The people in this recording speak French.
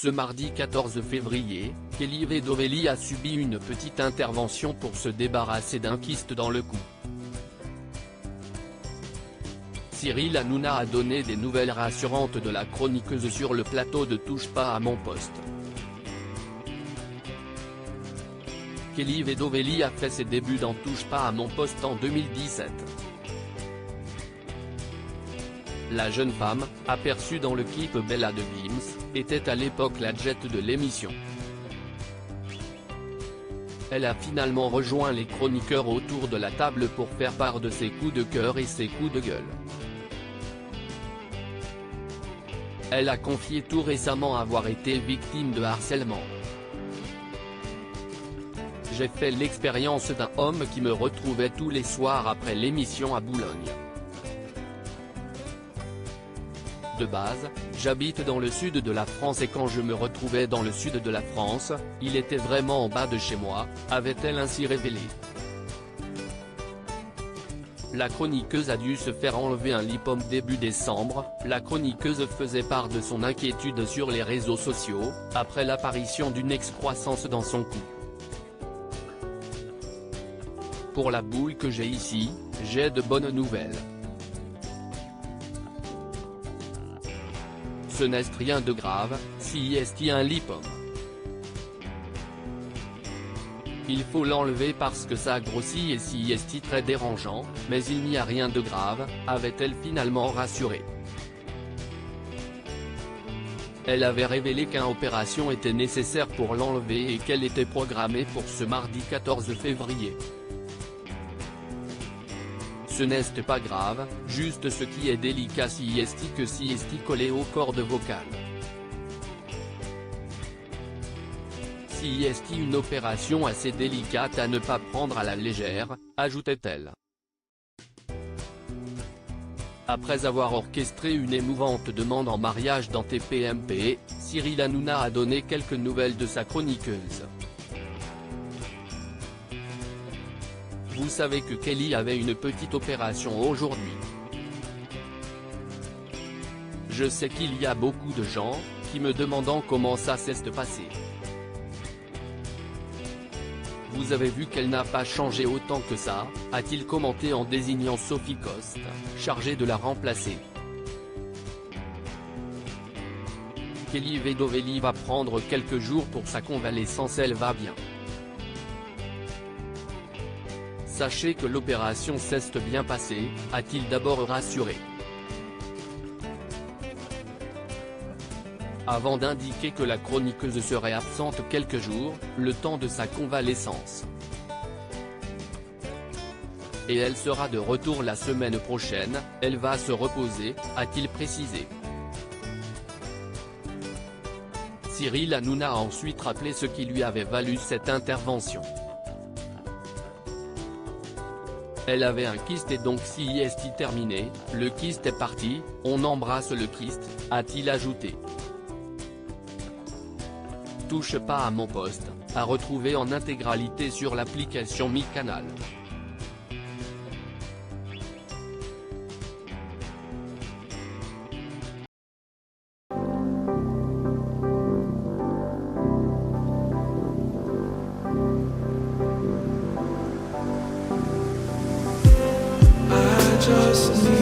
Ce mardi 14 février, Kelly Vedovely a subi une petite intervention pour se débarrasser d'un kyste dans le cou. Cyril Hanouna a donné des nouvelles rassurantes de la chroniqueuse sur le plateau de Touche pas à mon poste. Kelly Vedovely a fait ses débuts dans Touche pas à mon poste en 2017. La jeune femme, aperçue dans le clip Bella de Gims, était à l'époque la jet de l'émission. Elle a finalement rejoint les chroniqueurs autour de la table pour faire part de ses coups de cœur et ses coups de gueule. Elle a confié tout récemment avoir été victime de harcèlement. J'ai fait l'expérience d'un homme qui me retrouvait tous les soirs après l'émission à Boulogne. De base, j'habite dans le sud de la France et quand je me retrouvais dans le sud de la France, il était vraiment en bas de chez moi, avait-elle ainsi révélé. La chroniqueuse a dû se faire enlever un lipome début décembre. La chroniqueuse faisait part de son inquiétude sur les réseaux sociaux, après l'apparition d'une excroissance dans son cou. Pour la boule que j'ai ici, j'ai de bonnes nouvelles. Ce n'est rien de grave, si est un lipome. Il faut l'enlever parce que ça grossit et si est très dérangeant, mais il n'y a rien de grave, avait-elle finalement rassuré. Elle avait révélé qu'une opération était nécessaire pour l'enlever et qu'elle était programmée pour ce mardi 14 février. Ce n'est pas grave, juste ce qui est délicat si est que si est collé aux cordes vocales. Si est une opération assez délicate à ne pas prendre à la légère, ajoutait-elle. Après avoir orchestré une émouvante demande en mariage dans TPMP, Cyril Hanouna a donné quelques nouvelles de sa chroniqueuse. Vous savez que Kelly avait une petite opération aujourd'hui. Je sais qu'il y a beaucoup de gens qui me demandent comment ça s'est passé. Vous avez vu qu'elle n'a pas changé autant que ça, a-t-il commenté en désignant Sophie Coste, chargée de la remplacer. Kelly Vedovely va prendre quelques jours pour sa convalescence, elle va bien. Sachez que l'opération s'est bien passée, a-t-il d'abord rassuré. Avant d'indiquer que la chroniqueuse serait absente quelques jours, le temps de sa convalescence. Et elle sera de retour la semaine prochaine, elle va se reposer, a-t-il précisé. Cyril Hanouna a ensuite rappelé ce qui lui avait valu cette intervention. Elle avait un kyste et donc si est terminé, le kyste est parti, on embrasse le kyste, a-t-il ajouté. Touche pas à mon poste, à retrouver en intégralité sur l'application MyCanal. Just need